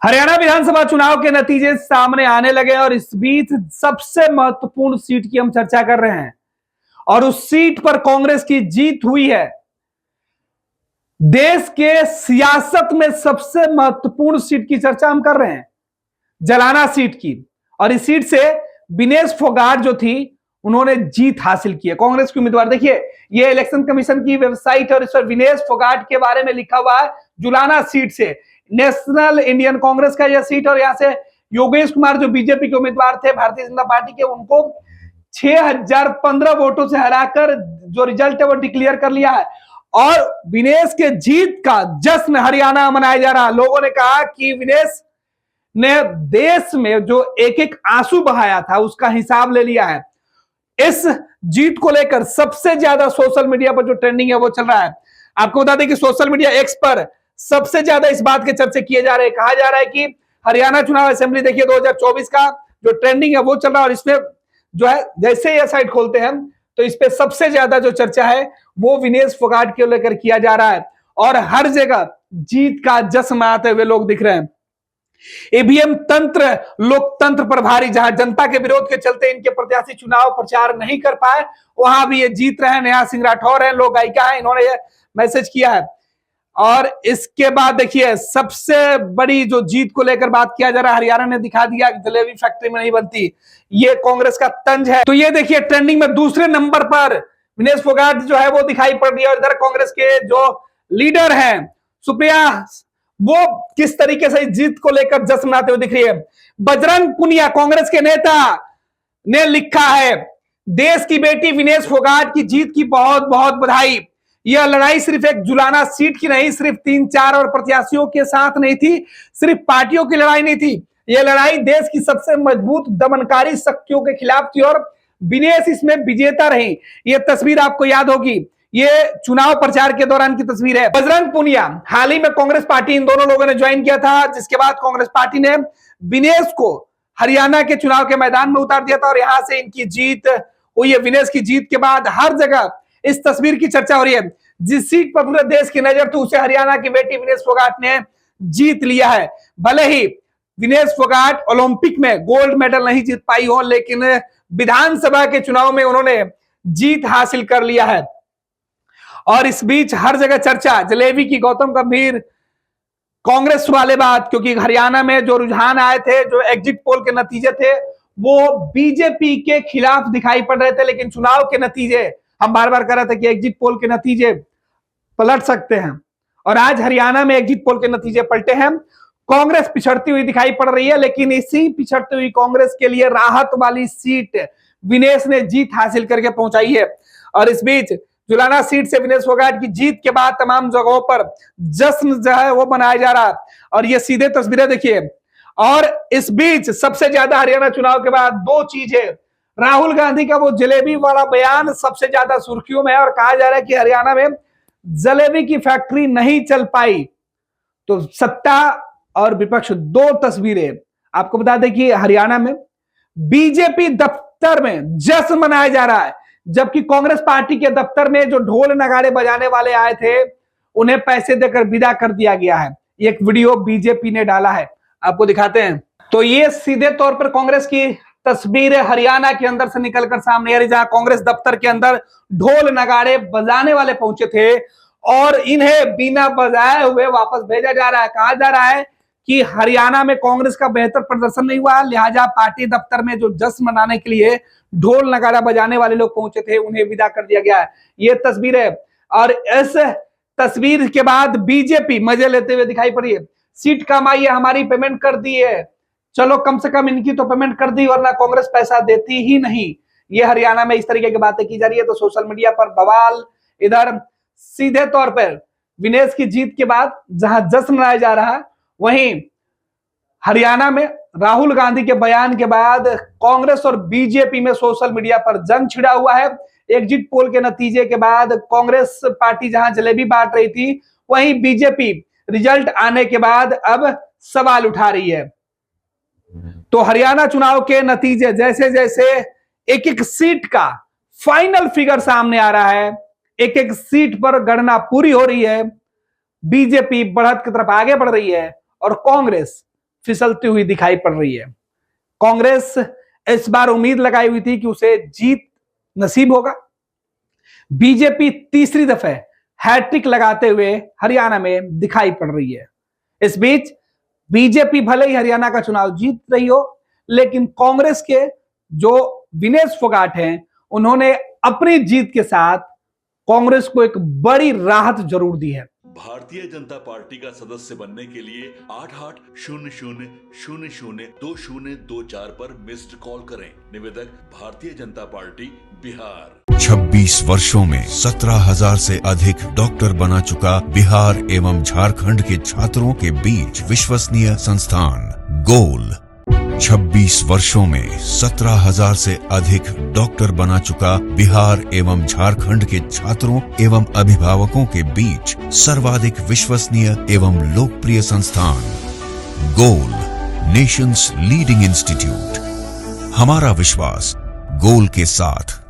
हरियाणा विधानसभा चुनाव के नतीजे सामने आने लगे और इस बीच सबसे महत्वपूर्ण सीट की हम चर्चा कर रहे हैं और उस सीट पर कांग्रेस की जीत हुई है। देश के सियासत में सबसे महत्वपूर्ण सीट की चर्चा हम कर रहे हैं, जलाना सीट की। और इस सीट से विनेश फोगाट जो थी उन्होंने जीत हासिल की है, कांग्रेस के उम्मीदवार। देखिए, ये इलेक्शन कमीशन की वेबसाइट और इस पर विनेश फोगाट के बारे में लिखा हुआ है। जुलाना सीट से नेशनल इंडियन कांग्रेस का यह सीट, और यहां से योगेश कुमार जो बीजेपी के उम्मीदवार थे भारतीय जनता पार्टी के, उनको 6015 वोटों से हराकर जो रिजल्ट है वो डिक्लेयर कर लिया है। और विनेश के जीत का जश्न हरियाणा मनाया जा रहा है। लोगों ने कहा कि विनेश ने देश में जो एक एक आंसू बहाया था उसका हिसाब ले लिया है। इस जीत को लेकर सबसे ज्यादा सोशल मीडिया पर जो ट्रेंडिंग है वो चल रहा है। आपको बता दें कि सोशल मीडिया एक्स पर सबसे ज्यादा इस बात के चर्चे किए जा रहे हैं। कहा जा रहा है कि हरियाणा चुनाव असेंबली देखिए 2024 का जो ट्रेंडिंग है वो चल रहा है, और इसमें जो है जैसे ये साइट खोलते हैं तो इस पे सबसे ज्यादा जो चर्चा है वो विनेश फोगाट को लेकर किया जा रहा है, और हर जगह जीत का जश्न मनाते हुए लोग दिख रहे हैं। ईवीएम तंत्र लोकतंत्र पर भारी, जहां जनता के विरोध के चलते इनके प्रत्याशी चुनाव प्रचार नहीं कर पाए, वहां भी ये जीत रहे हैं। नेहा सिंह राठौर है, लोक गायिका है, इन्होंने ये मैसेज किया है। और इसके बाद देखिए सबसे बड़ी जो जीत को लेकर बात किया जा रहा है, हरियाणा ने दिखा दिया कि जलेबी फैक्ट्री में नहीं बनती, ये कांग्रेस का तंज है। तो ये देखिए ट्रेंडिंग में दूसरे नंबर पर विनेश फोगाट जो है वो दिखाई पड़ रही है। और इधर कांग्रेस के जो लीडर हैं सुप्रिया, वो किस तरीके से इस जीत को लेकर जश्न मनाते हुए दिख रही है। बजरंग पुनिया कांग्रेस के नेता ने लिखा है, देश की बेटी विनेश फोगाट की जीत की बहुत बहुत बधाई। यह लड़ाई सिर्फ एक जुलाना सीट की नहीं, सिर्फ 3-4 और प्रत्याशियों के साथ नहीं थी, सिर्फ पार्टियों की लड़ाई नहीं थी, यह लड़ाई देश की सबसे मजबूत दमनकारी शक्तियों के खिलाफ थी, और विनेश इसमें विजेता रही। यह तस्वीर आपको याद होगी, ये चुनाव प्रचार के दौरान की तस्वीर है। बजरंग पुनिया हाल ही में कांग्रेस पार्टी इन दोनों लोगों ने ज्वाइन किया था, जिसके बाद कांग्रेस पार्टी ने विनेश को हरियाणा के चुनाव के मैदान में उतार दिया था, और यहां से इनकी जीत हुई है। विनेश की जीत के बाद हर जगह इस तस्वीर की चर्चा हो रही है। जिस सीट पर पूरे देश की नजर थी उसे हरियाणा की बेटी विनेश फोगाट ने जीत लिया है। भले ही विनेश फोगाट ओलंपिक में गोल्ड मेडल नहीं जीत पाई हो, लेकिन विधानसभा के चुनाव में उन्होंने जीत हासिल कर लिया है। और इस बीच हर जगह चर्चा जलेबी की, गौतम गंभीर कांग्रेस वाले बात, क्योंकि हरियाणा में जो रुझान आए थे, जो एग्जिट पोल के नतीजे थे, वो बीजेपी के खिलाफ दिखाई पड़ रहे थे। लेकिन चुनाव के नतीजे, हम बार बार कह रहे थे कि एग्जिट पोल के नतीजे पलट सकते हैं, और आज हरियाणा में एग्जिट पोल के नतीजे पलटे हैं। कांग्रेस पिछड़ती हुई दिखाई पड़ रही है, लेकिन इसी पिछड़ती हुई कांग्रेस के लिए राहत वाली सीट विनेश ने जीत हासिल करके पहुंचाई है। और इस बीच जुलाना सीट से विनेश फोगाट की जीत के बाद तमाम जगहों पर जश्न जो है वो मनाया जा रहा है, और ये सीधे तस्वीरें देखिए। और इस बीच सबसे ज्यादा हरियाणा चुनाव के बाद दो चीजें, राहुल गांधी का वो जलेबी वाला बयान सबसे ज्यादा सुर्खियों में है, और कहा जा रहा है कि हरियाणा में जलेबी की फैक्ट्री नहीं चल पाई। तो सत्ता और विपक्ष, दो तस्वीरें। आपको बता दें कि हरियाणा में बीजेपी दफ्तर में जश्न मनाया जा रहा है, जबकि कांग्रेस पार्टी के दफ्तर में जो ढोल नगाड़े बजाने वाले आए थे उन्हें पैसे देकर विदा कर दिया गया है। एक वीडियो बीजेपी ने डाला है, आपको दिखाते हैं। तो ये सीधे तौर पर कांग्रेस की तस्वीर हरियाणा के अंदर से निकलकर सामने आ रही, जहां कांग्रेस दफ्तर के अंदर ढोल नगाड़े बजाने वाले पहुंचे थे और इन्हें बिना बजाए हुए वापस भेजा जा रहा है। कहा जा रहा है कि हरियाणा में कांग्रेस का बेहतर प्रदर्शन नहीं हुआ, लिहाजा पार्टी दफ्तर में जो जश्न मनाने के लिए ढोल नगाड़ा बजाने वाले लोग पहुंचे थे उन्हें विदा कर दिया गया है। ये तस्वीर है, और इस तस्वीर के बाद बीजेपी मजे लेते हुए दिखाई पड़ी है। सीट कम आई है, हमारी पेमेंट कर दी है, चलो कम से कम इनकी तो पेमेंट कर दी, वरना कांग्रेस पैसा देती ही नहीं। ये हरियाणा में इस तरीके की बातें की जा रही है। तो सोशल मीडिया पर बवाल। इधर सीधे तौर पर विनेश की जीत के बाद जहां जश्न मनाया जा रहा है, वहीं हरियाणा में राहुल गांधी के बयान के बाद कांग्रेस और बीजेपी में सोशल मीडिया पर जंग छिड़ा हुआ है। एग्जिट पोल के नतीजे के बाद कांग्रेस पार्टी जहां जलेबी बांट रही थी, वहीं बीजेपी रिजल्ट आने के बाद अब सवाल उठा रही है। तो हरियाणा चुनाव के नतीजे जैसे जैसे एक एक सीट का फाइनल फिगर सामने आ रहा है, एक एक सीट पर गणना पूरी हो रही है, बीजेपी बढ़त की तरफ आगे बढ़ रही है और कांग्रेस फिसलती हुई दिखाई पड़ रही है। कांग्रेस इस बार उम्मीद लगाई हुई थी कि उसे जीत नसीब होगा। बीजेपी तीसरी दफे हैट्रिक लगाते हुए हरियाणा में दिखाई पड़ रही है। इस बीच बीजेपी भले ही हरियाणा का चुनाव जीत रही हो, लेकिन कांग्रेस के जो विनेश फोगाट हैं, उन्होंने अपनी जीत के साथ कांग्रेस को एक बड़ी राहत जरूर दी है। भारतीय जनता पार्टी का सदस्य बनने के लिए 8800002024 पर मिस्ड कॉल करें। निवेदक भारतीय जनता पार्टी बिहार। 26 वर्षों में 17,000 से अधिक डॉक्टर बना चुका बिहार एवं झारखंड के छात्रों के बीच विश्वसनीय संस्थान गोल। 26 वर्षों में 17,000 से अधिक डॉक्टर बना चुका बिहार एवं झारखंड के छात्रों एवं अभिभावकों के बीच सर्वाधिक विश्वसनीय एवं लोकप्रिय संस्थान गोल, नेशंस लीडिंग इंस्टीट्यूट। हमारा विश्वास गोल के साथ।